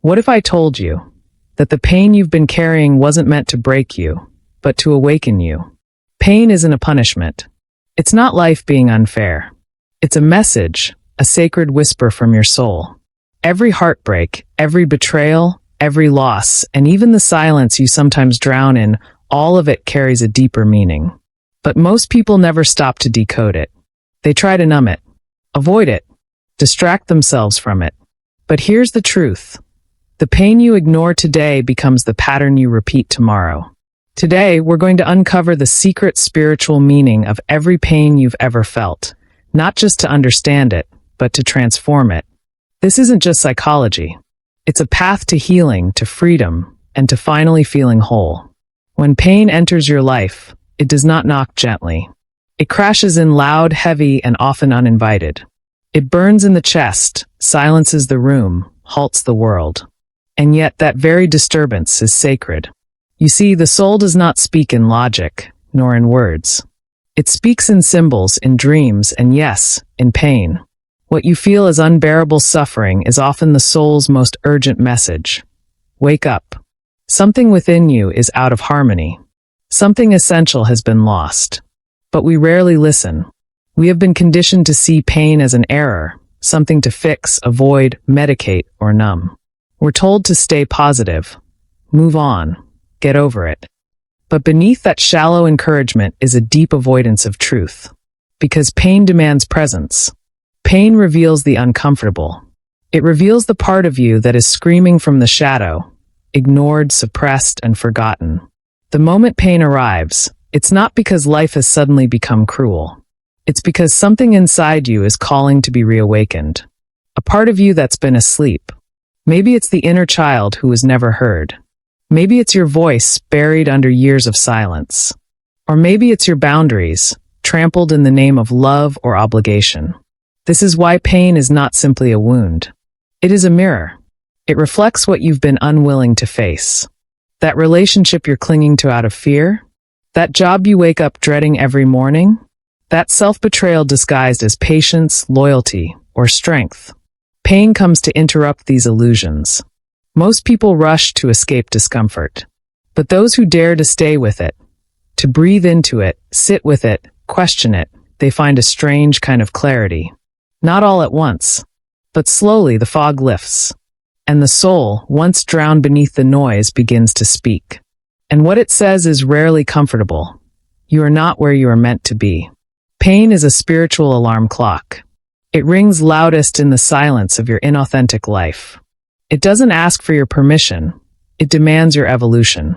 What if I told you that the pain you've been carrying wasn't meant to break you, but to awaken you? Pain isn't a punishment. It's not life being unfair. It's a message, a sacred whisper from your soul. Every heartbreak, every betrayal, every loss, and even the silence you sometimes drown in, all of it carries a deeper meaning. But most people never stop to decode it. They try to numb it, avoid it, distract themselves from it. But here's the truth. The pain you ignore today becomes the pattern you repeat tomorrow. Today, we're going to uncover the secret spiritual meaning of every pain you've ever felt, not just to understand it, but to transform it. This isn't just psychology. It's a path to healing, to freedom, and to finally feeling whole. When pain enters your life, it does not knock gently. It crashes in loud, heavy, and often uninvited. It burns in the chest, silences the room, halts the world. And yet that very disturbance is sacred. You see, the soul does not speak in logic, nor in words. It speaks in symbols, in dreams, and yes, in pain. What you feel as unbearable suffering is often the soul's most urgent message. Wake up. Something within you is out of harmony. Something essential has been lost. But we rarely listen. We have been conditioned to see pain as an error, something to fix, avoid, medicate, or numb. We're told to stay positive, move on, get over it. But beneath that shallow encouragement is a deep avoidance of truth. Because pain demands presence. Pain reveals the uncomfortable. It reveals the part of you that is screaming from the shadow, ignored, suppressed, and forgotten. The moment pain arrives, it's not because life has suddenly become cruel. It's because something inside you is calling to be reawakened. A part of you that's been asleep. Maybe it's the inner child who was never heard. Maybe it's your voice buried under years of silence. Or maybe it's your boundaries, trampled in the name of love or obligation. This is why pain is not simply a wound. It is a mirror. It reflects what you've been unwilling to face. That relationship you're clinging to out of fear? That job you wake up dreading every morning? That self-betrayal disguised as patience, loyalty, or strength? Pain comes to interrupt these illusions. Most people rush to escape discomfort. But those who dare to stay with it, to breathe into it, sit with it, question it, they find a strange kind of clarity. Not all at once, but slowly the fog lifts. And the soul, once drowned beneath the noise, begins to speak. And what it says is rarely comfortable. You are not where you are meant to be. Pain is a spiritual alarm clock. It rings loudest in the silence of your inauthentic life. It doesn't ask for your permission. It demands your evolution.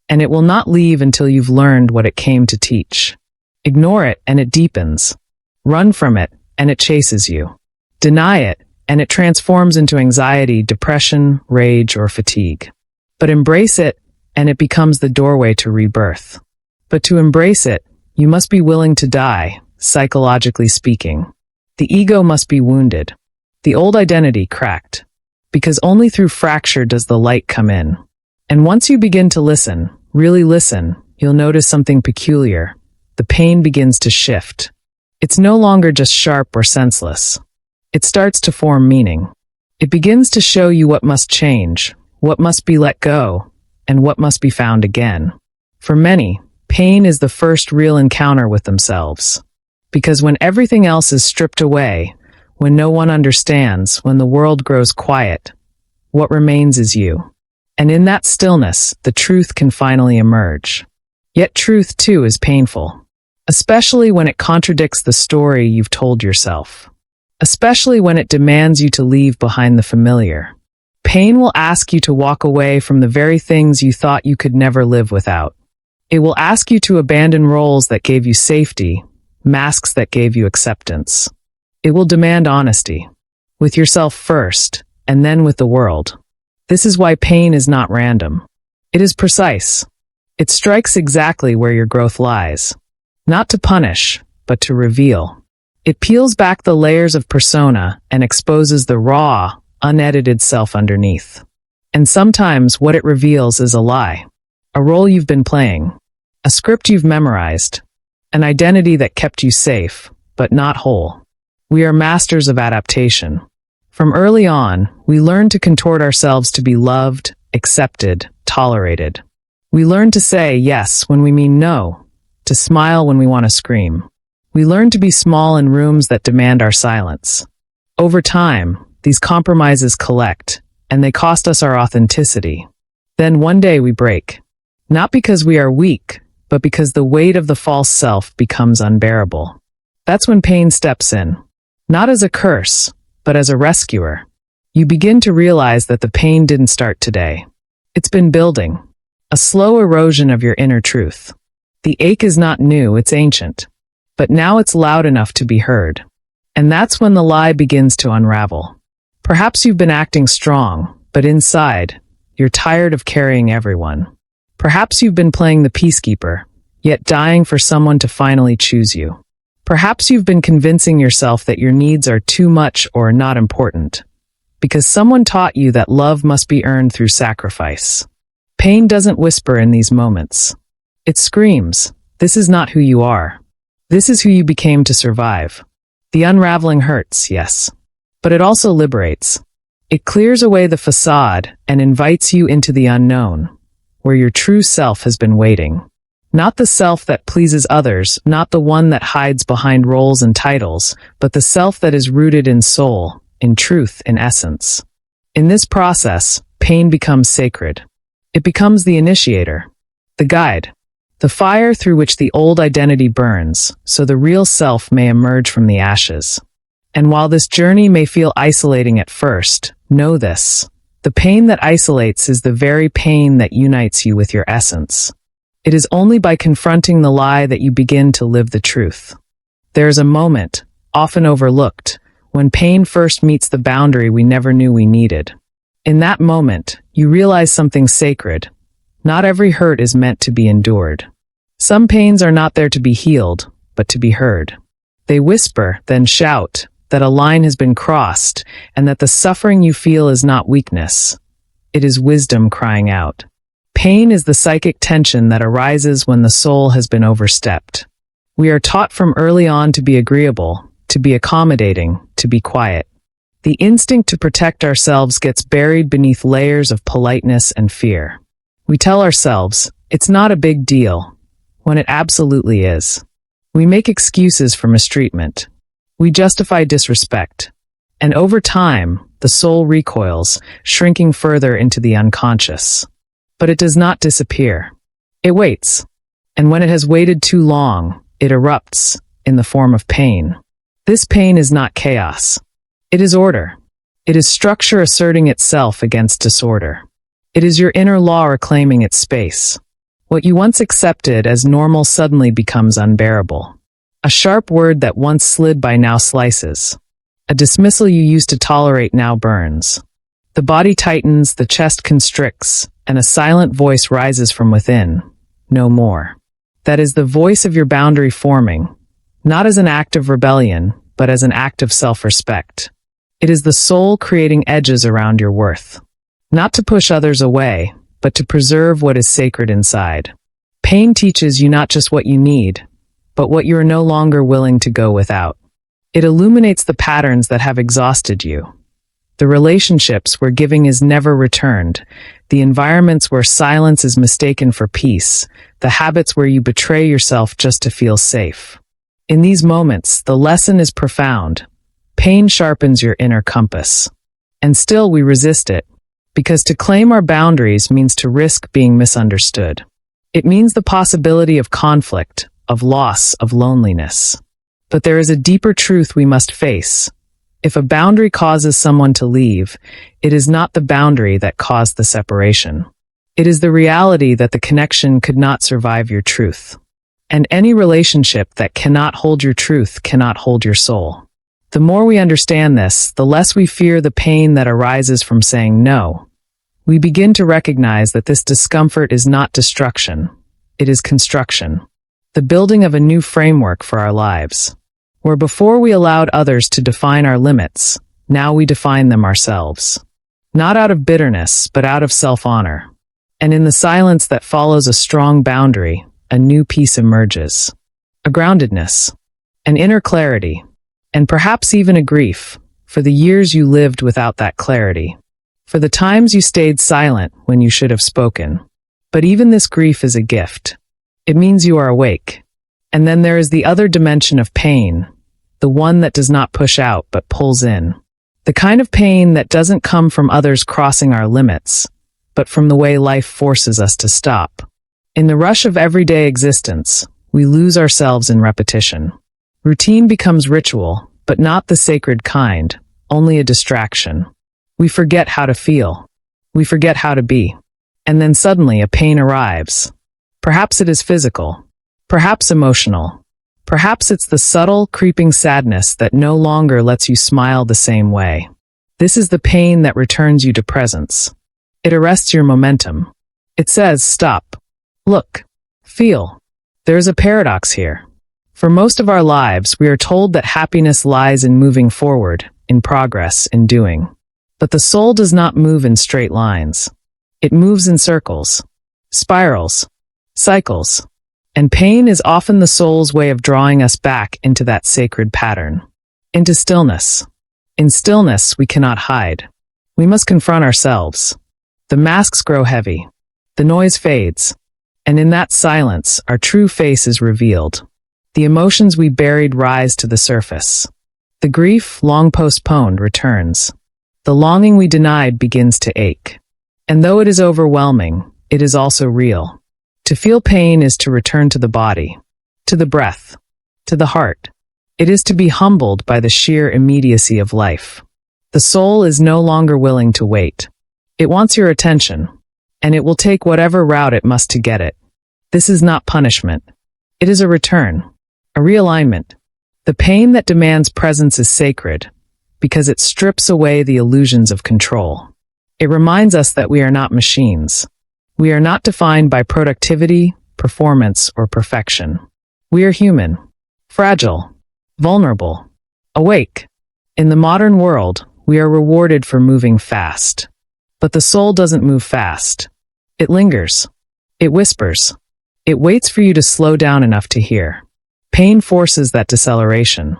And it will not leave until you've learned what it came to teach. Ignore it, and it deepens. Run from it, and it chases you. Deny it, and it transforms into anxiety, depression, rage, or fatigue. But embrace it, and it becomes the doorway to rebirth. But to embrace it, you must be willing to die, psychologically speaking. The ego must be wounded. The old identity cracked. Because only through fracture does the light come in. And once you begin to listen, really listen, you'll notice something peculiar. The pain begins to shift. It's no longer just sharp or senseless. It starts to form meaning. It begins to show you what must change, what must be let go, and what must be found again. For many, pain is the first real encounter with themselves. Because when everything else is stripped away, when no one understands, when the world grows quiet, what remains is you. And in that stillness, the truth can finally emerge. Yet truth, too, is painful. Especially when it contradicts the story you've told yourself. Especially when it demands you to leave behind the familiar. Pain will ask you to walk away from the very things you thought you could never live without. It will ask you to abandon roles that gave you safety, masks that gave you acceptance. It will demand honesty. With yourself first, and then with the world. This is why pain is not random. It is precise. It strikes exactly where your growth lies. Not to punish, but to reveal. It peels back the layers of persona and exposes the raw, unedited self underneath. And sometimes what it reveals is a lie. A role you've been playing. A script you've memorized. An identity that kept you safe, but not whole. We are masters of adaptation. From early on, we learn to contort ourselves to be loved, accepted, tolerated. We learn to say yes when we mean no, to smile when we want to scream. We learn to be small in rooms that demand our silence. Over time, these compromises collect, and they cost us our authenticity. Then one day we break. Not because we are weak, but because the weight of the false self becomes unbearable. That's when pain steps in. Not as a curse, but as a rescuer. You begin to realize that the pain didn't start today. It's been building. A slow erosion of your inner truth. The ache is not new, it's ancient. But now it's loud enough to be heard. And that's when the lie begins to unravel. Perhaps you've been acting strong, but inside, you're tired of carrying everyone. Perhaps you've been playing the peacekeeper, yet dying for someone to finally choose you. Perhaps you've been convincing yourself that your needs are too much or not important, because someone taught you that love must be earned through sacrifice. Pain doesn't whisper in these moments. It screams, "This is not who you are. This is who you became to survive." The unraveling hurts, yes, but it also liberates. It clears away the facade and invites you into the unknown, where your true self has been waiting. Not the self that pleases others, not the one that hides behind roles and titles, but the self that is rooted in soul, in truth, in essence. In this process, pain becomes sacred. It becomes the initiator, the guide, the fire through which the old identity burns, so the real self may emerge from the ashes. And while this journey may feel isolating at first, know this: the pain that isolates is the very pain that unites you with your essence. It is only by confronting the lie that you begin to live the truth. There is a moment, often overlooked, when pain first meets the boundary we never knew we needed. In that moment, you realize something sacred. Not every hurt is meant to be endured. Some pains are not there to be healed, but to be heard. They whisper, then shout, that a line has been crossed, and that the suffering you feel is not weakness. It is wisdom crying out. Pain is the psychic tension that arises when the soul has been overstepped. We are taught from early on to be agreeable, to be accommodating, to be quiet. The instinct to protect ourselves gets buried beneath layers of politeness and fear. We tell ourselves, it's not a big deal, when it absolutely is. We make excuses for mistreatment. We justify disrespect. And over time, the soul recoils, shrinking further into the unconscious. But it does not disappear. It waits. And when it has waited too long, it erupts in the form of pain. This pain is not chaos. It is order. It is structure asserting itself against disorder. It is your inner law reclaiming its space. What you once accepted as normal suddenly becomes unbearable. A sharp word that once slid by now slices. A dismissal you used to tolerate now burns. The body tightens, the chest constricts, and a silent voice rises from within. No more. That is the voice of your boundary forming, not as an act of rebellion, but as an act of self-respect. It is the soul creating edges around your worth. Not to push others away, but to preserve what is sacred inside. Pain teaches you not just what you need, but what you are no longer willing to go without. It illuminates the patterns that have exhausted you. The relationships where giving is never returned, the environments where silence is mistaken for peace, the habits where you betray yourself just to feel safe. In these moments, the lesson is profound. Pain sharpens your inner compass. And still we resist it, because to claim our boundaries means to risk being misunderstood. It means the possibility of conflict, of loss, of loneliness. But there is a deeper truth we must face. If a boundary causes someone to leave, it is not the boundary that caused the separation. It is the reality that the connection could not survive your truth. And any relationship that cannot hold your truth cannot hold your soul. The more we understand this, the less we fear the pain that arises from saying no. We begin to recognize that this discomfort is not destruction. It is construction. The building of a new framework for our lives. Where before we allowed others to define our limits, now we define them ourselves. Not out of bitterness, but out of self-honor. And in the silence that follows a strong boundary, a new peace emerges. A groundedness. An inner clarity. And perhaps even a grief. for the years you lived without that clarity, for the times you stayed silent when you should have spoken. But even this grief is a gift. It means you are awake. And then there is the other dimension of pain, the one that does not push out but pulls in. The kind of pain that doesn't come from others crossing our limits, but from the way life forces us to stop. In the rush of everyday existence, we lose ourselves in repetition. Routine becomes ritual, but not the sacred kind, only a distraction. We forget how to feel. We forget how to be. And then suddenly a pain arrives. Perhaps it is physical. Perhaps emotional. Perhaps it's the subtle, creeping sadness that no longer lets you smile the same way. This is the pain that returns you to presence. It arrests your momentum. It says, stop. Look. Feel. There is a paradox here. For most of our lives, we are told that happiness lies in moving forward, in progress, in doing. But the soul does not move in straight lines. It moves in circles, spirals, cycles. And pain is often the soul's way of drawing us back into that sacred pattern, into stillness. In stillness, we cannot hide. We must confront ourselves. The masks grow heavy. The noise fades. And in that silence, our true face is revealed. The emotions we buried rise to the surface. The grief, long postponed, returns. The longing we denied begins to ache. And though it is overwhelming, it is also real. To feel pain is to return to the body, to the breath, to the heart. It is to be humbled by the sheer immediacy of life. The soul is no longer willing to wait. It wants your attention, and it will take whatever route it must to get it. This is not punishment. It is a return, a realignment. The pain that demands presence is sacred, because it strips away the illusions of control. It reminds us that we are not machines. We are not defined by productivity, performance, or perfection. We are human, fragile, vulnerable, awake. In the modern world, we are rewarded for moving fast. But the soul doesn't move fast. It lingers. It whispers. It waits for you to slow down enough to hear. Pain forces that deceleration.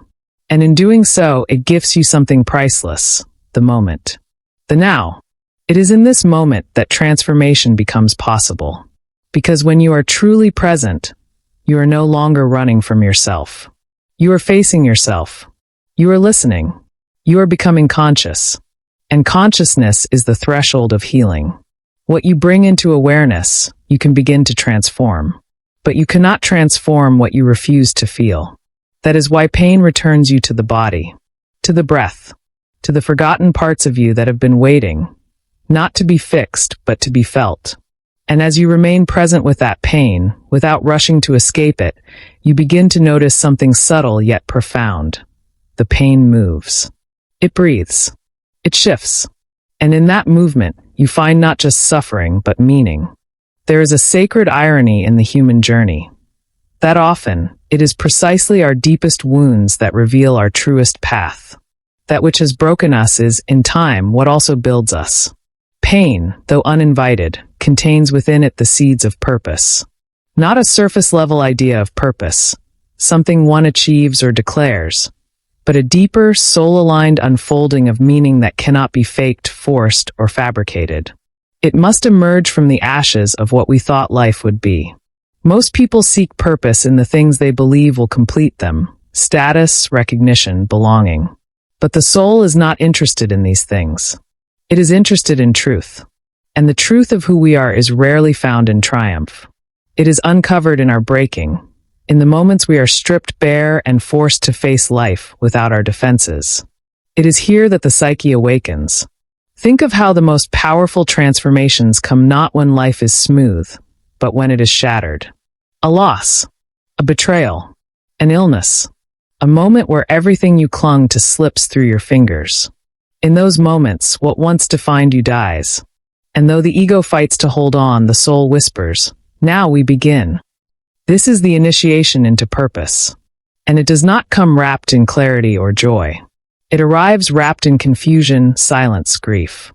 And in doing so, it gifts you something priceless, the moment, the now. It is in this moment that transformation becomes possible. Because when you are truly present, you are no longer running from yourself. You are facing yourself. You are listening. You are becoming conscious. And consciousness is the threshold of healing. What you bring into awareness, you can begin to transform. But you cannot transform what you refuse to feel. That is why pain returns you to the body, to the breath, to the forgotten parts of you that have been waiting. Not to be fixed, but to be felt. And as you remain present with that pain, without rushing to escape it, you begin to notice something subtle yet profound. The pain moves. It breathes. It shifts. And in that movement, you find not just suffering, but meaning. There is a sacred irony in the human journey. That often, it is precisely our deepest wounds that reveal our truest path. That which has broken us is, in time, what also builds us. Pain, though uninvited, contains within it the seeds of purpose. Not a surface-level idea of purpose, something one achieves or declares, but a deeper, soul-aligned unfolding of meaning that cannot be faked, forced, or fabricated. It must emerge from the ashes of what we thought life would be. Most people seek purpose in the things they believe will complete them: status, recognition, belonging. But the soul is not interested in these things. It is interested in truth. And the truth of who we are is rarely found in triumph. It is uncovered in our breaking, in the moments we are stripped bare and forced to face life without our defenses. It is here that the psyche awakens. Think of how the most powerful transformations come not when life is smooth, but when it is shattered. A loss, a betrayal, an illness, a moment where everything you clung to slips through your fingers. In those moments, what once defined you dies. And though the ego fights to hold on, the soul whispers, "Now we begin." This is the initiation into purpose. And it does not come wrapped in clarity or joy. It arrives wrapped in confusion, silence, grief.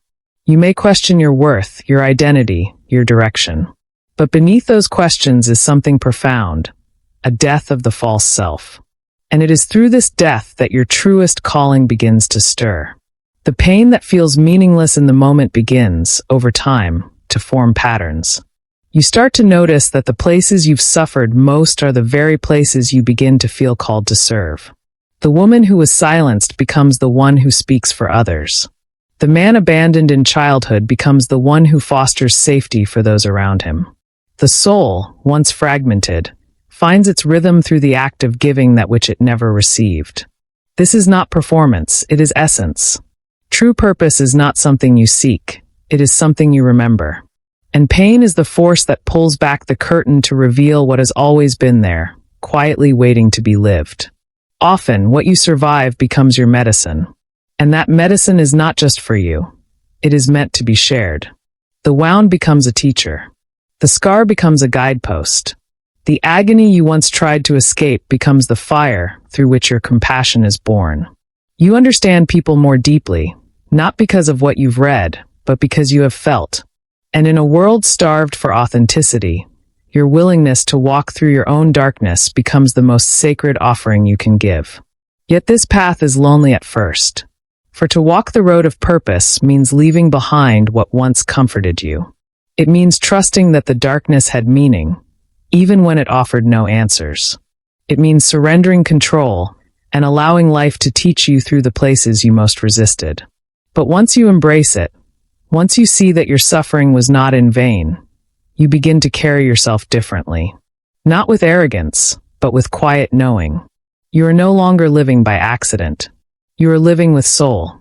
You may question your worth, your identity, your direction. But beneath those questions is something profound, a death of the false self. And it is through this death that your truest calling begins to stir. The pain that feels meaningless in the moment begins, over time, to form patterns. You start to notice that the places you've suffered most are the very places you begin to feel called to serve. The woman who was silenced becomes the one who speaks for others. The man abandoned in childhood becomes the one who fosters safety for those around him. The soul, once fragmented, finds its rhythm through the act of giving that which it never received. This is not performance, it is essence. True purpose is not something you seek, it is something you remember. And pain is the force that pulls back the curtain to reveal what has always been there, quietly waiting to be lived. Often, what you survive becomes your medicine. And that medicine is not just for you. It is meant to be shared. The wound becomes a teacher. The scar becomes a guidepost. The agony you once tried to escape becomes the fire through which your compassion is born. You understand people more deeply, not because of what you've read, but because you have felt. And in a world starved for authenticity, your willingness to walk through your own darkness becomes the most sacred offering you can give. Yet this path is lonely at first. For to walk the road of purpose means leaving behind what once comforted you. It means trusting that the darkness had meaning, even when it offered no answers. It means surrendering control and allowing life to teach you through the places you most resisted. But once you embrace it, once you see that your suffering was not in vain, you begin to carry yourself differently. Not with arrogance, but with quiet knowing. You are no longer living by accident. You are living with soul.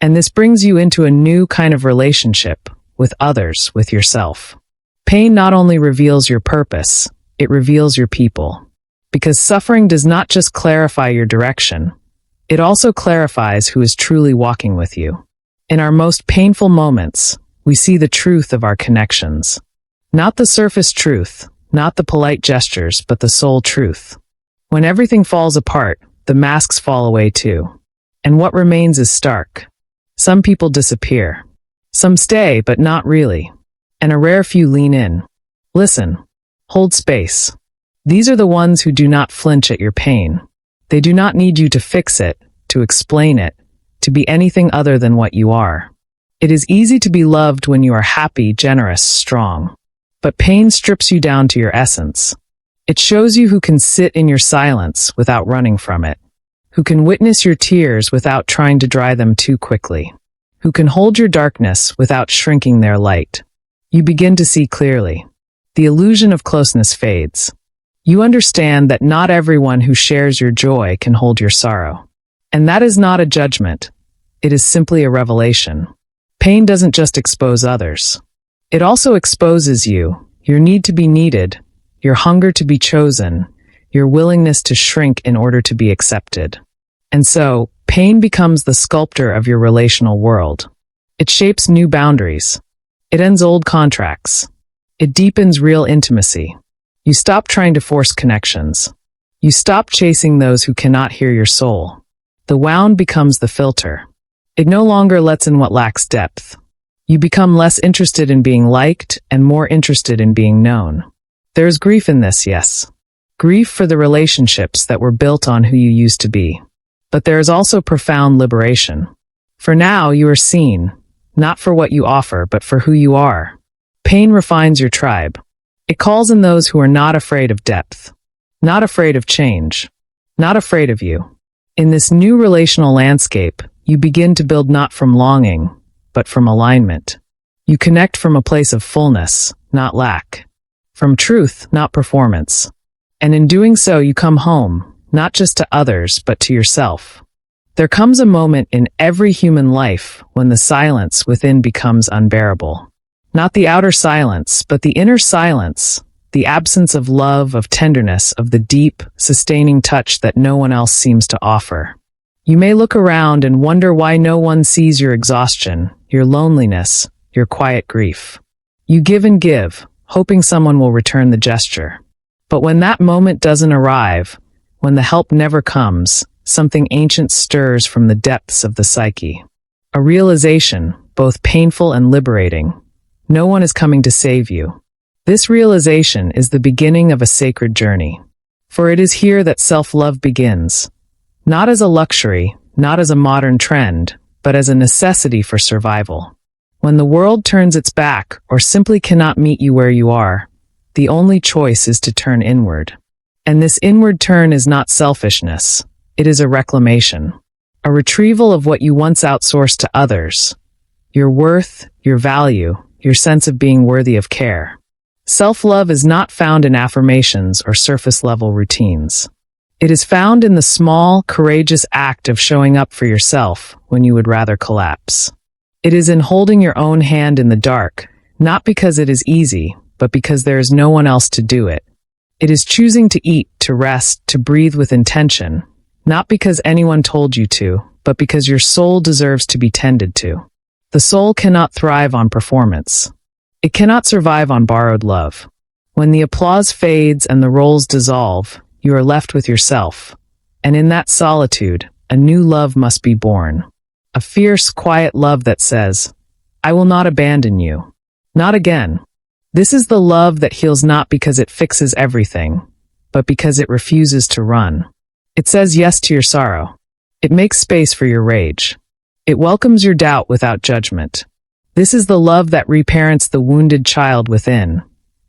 And this brings you into a new kind of relationship with others, with yourself. Pain not only reveals your purpose, it reveals your people. Because suffering does not just clarify your direction, it also clarifies who is truly walking with you. In our most painful moments, we see the truth of our connections. Not the surface truth, not the polite gestures, but the soul truth. When everything falls apart, the masks fall away too. And what remains is stark. Some people disappear. Some stay, but not really. And a rare few lean in. Listen. Hold space. These are the ones who do not flinch at your pain. They do not need you to fix it, to explain it, to be anything other than what you are. It is easy to be loved when you are happy, generous, strong. But pain strips you down to your essence. It shows you who can sit in your silence without running from it. Who can witness your tears without trying to dry them too quickly. Who can hold your darkness without shrinking their light. You begin to see clearly. The illusion of closeness fades. You understand that not everyone who shares your joy can hold your sorrow. And that is not a judgment. It is simply a revelation. Pain doesn't just expose others. It also exposes you, your need to be needed, your hunger to be chosen, your willingness to shrink in order to be accepted. And so, pain becomes the sculptor of your relational world. It shapes new boundaries. It ends old contracts. It deepens real intimacy. You stop trying to force connections. You stop chasing those who cannot hear your soul. The wound becomes the filter. It no longer lets in what lacks depth. You become less interested in being liked and more interested in being known. There is grief in this, yes. Grief for the relationships that were built on who you used to be. But there is also profound liberation. For now, you are seen, not for what you offer, but for who you are. Pain refines your tribe. It calls in those who are not afraid of depth, not afraid of change, not afraid of you. In this new relational landscape, you begin to build not from longing, but from alignment. You connect from a place of fullness, not lack. From truth, not performance. And in doing so, you come home, not just to others, but to yourself. There comes a moment in every human life when the silence within becomes unbearable. Not the outer silence, but the inner silence, the absence of love, of tenderness, of the deep, sustaining touch that no one else seems to offer. You may look around and wonder why no one sees your exhaustion, your loneliness, your quiet grief. You give and give, hoping someone will return the gesture. But when that moment doesn't arrive, when the help never comes, something ancient stirs from the depths of the psyche. A realization, both painful and liberating. No one is coming to save you. This realization is the beginning of a sacred journey. For it is here that self-love begins, Not as a luxury, not as a modern trend, but as a necessity for survival. When the world turns its back or simply cannot meet you where you are, the only choice is to turn inward. And this inward turn is not selfishness. It is a reclamation. A retrieval of what you once outsourced to others. Your worth, your value, your sense of being worthy of care. Self-love is not found in affirmations or surface-level routines. It is found in the small, courageous act of showing up for yourself when you would rather collapse. It is in holding your own hand in the dark, not because it is easy, but because there is no one else to do it. It is choosing to eat, to rest, to breathe with intention, not because anyone told you to, but because your soul deserves to be tended to. The soul cannot thrive on performance. It cannot survive on borrowed love. When the applause fades and the roles dissolve, you are left with yourself. And in that solitude, a new love must be born. A fierce, quiet love that says, I will not abandon you. Not again. This is the love that heals not because it fixes everything, but because it refuses to run. It says yes to your sorrow. It makes space for your rage. It welcomes your doubt without judgment. This is the love that reparents the wounded child within,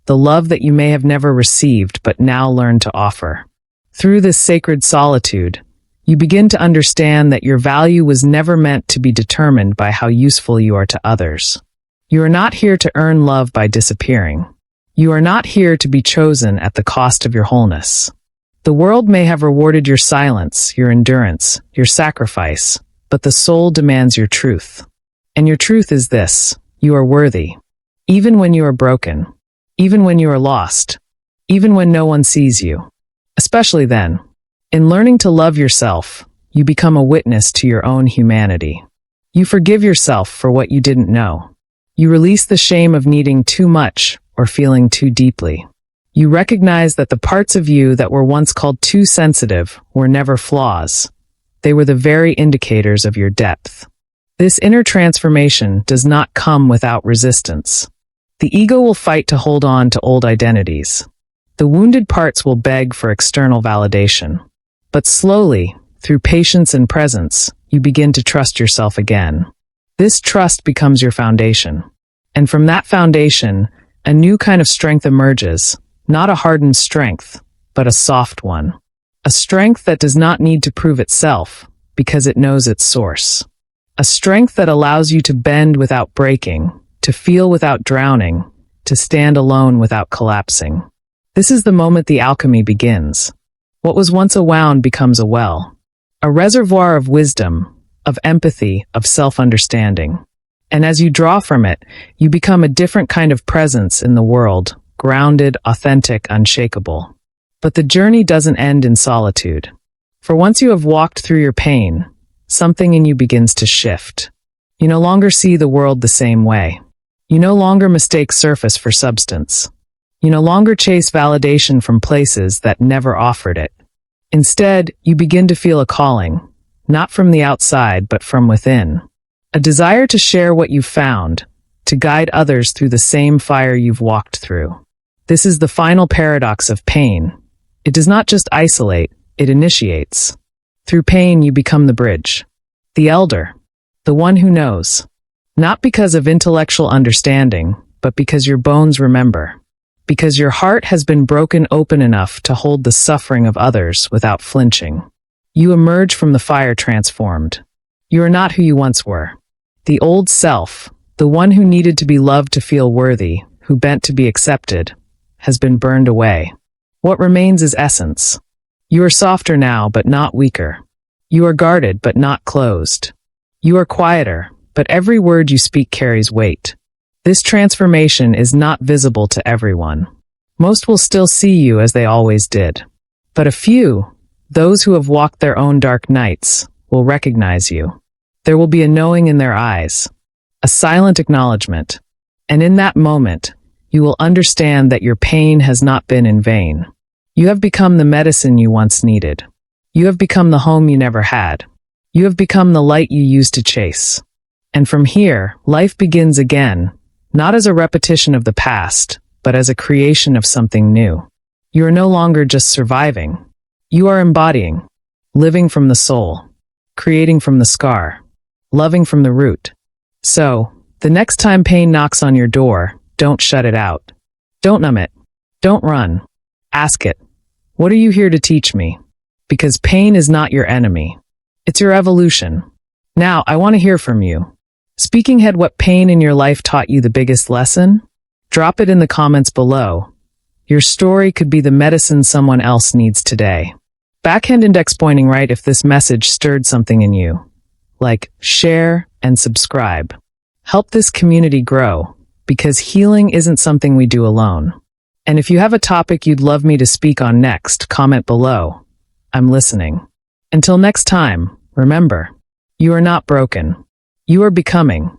the love that you may have never received but now learn to offer. Through this sacred solitude, you begin to understand that your value was never meant to be determined by how useful you are to others. You are not here to earn love by disappearing. You are not here to be chosen at the cost of your wholeness. The world may have rewarded your silence, your endurance, your sacrifice, but the soul demands your truth. And your truth is this: you are worthy. Even when you are broken. Even when you are lost. Even when no one sees you. Especially then. In learning to love yourself, you become a witness to your own humanity. You forgive yourself for what you didn't know. You release the shame of needing too much or feeling too deeply. You recognize that the parts of you that were once called too sensitive were never flaws. They were the very indicators of your depth. This inner transformation does not come without resistance. The ego will fight to hold on to old identities. The wounded parts will beg for external validation. But slowly, through patience and presence, you begin to trust yourself again. This trust becomes your foundation. And from that foundation, a new kind of strength emerges, not a hardened strength, but a soft one. A strength that does not need to prove itself, because it knows its source. A strength that allows you to bend without breaking, to feel without drowning, to stand alone without collapsing. This is the moment the alchemy begins. What was once a wound becomes a well. A reservoir of wisdom, of empathy, of self-understanding. And as you draw from it, you become a different kind of presence in the world, grounded, authentic, unshakable. But the journey doesn't end in solitude. For once you have walked through your pain, something in you begins to shift. You no longer see the world the same way. You no longer mistake surface for substance. You no longer chase validation from places that never offered it. Instead, you begin to feel a calling, not from the outside, but from within. A desire to share what you've found, to guide others through the same fire you've walked through. This is the final paradox of pain. It does not just isolate, it initiates. Through pain, you become the bridge, the elder, the one who knows. Not because of intellectual understanding, but because your bones remember. Because your heart has been broken open enough to hold the suffering of others without flinching. You emerge from the fire transformed. You are not who you once were. The old self, the one who needed to be loved to feel worthy, who bent to be accepted, has been burned away. What remains is essence. You are softer now, but not weaker. You are guarded, but not closed. You are quieter, but every word you speak carries weight. This transformation is not visible to everyone. Most will still see you as they always did. But a few, those who have walked their own dark nights, will recognize you. There will be a knowing in their eyes, a silent acknowledgement. And in that moment, you will understand that your pain has not been in vain. You have become the medicine you once needed. You have become the home you never had. You have become the light you used to chase. And from here, life begins again, not as a repetition of the past, but as a creation of something new. You are no longer just surviving. You are embodying. living from the soul, creating from the scar, loving from the root. So, the next time pain knocks on your door, don't shut it out. Don't numb it. Don't run. Ask it, what are you here to teach me? Because pain is not your enemy. It's your evolution. Now, I want to hear from you. Speaking head, what pain in your life taught you the biggest lesson? Drop it in the comments below. Your story could be the medicine someone else needs today. Backhand index pointing right if this message stirred something in you. Like, share, and subscribe. Help this community grow, because healing isn't something we do alone. And if you have a topic you'd love me to speak on next, comment below. I'm listening. Until next time, remember, you are not broken. You are becoming.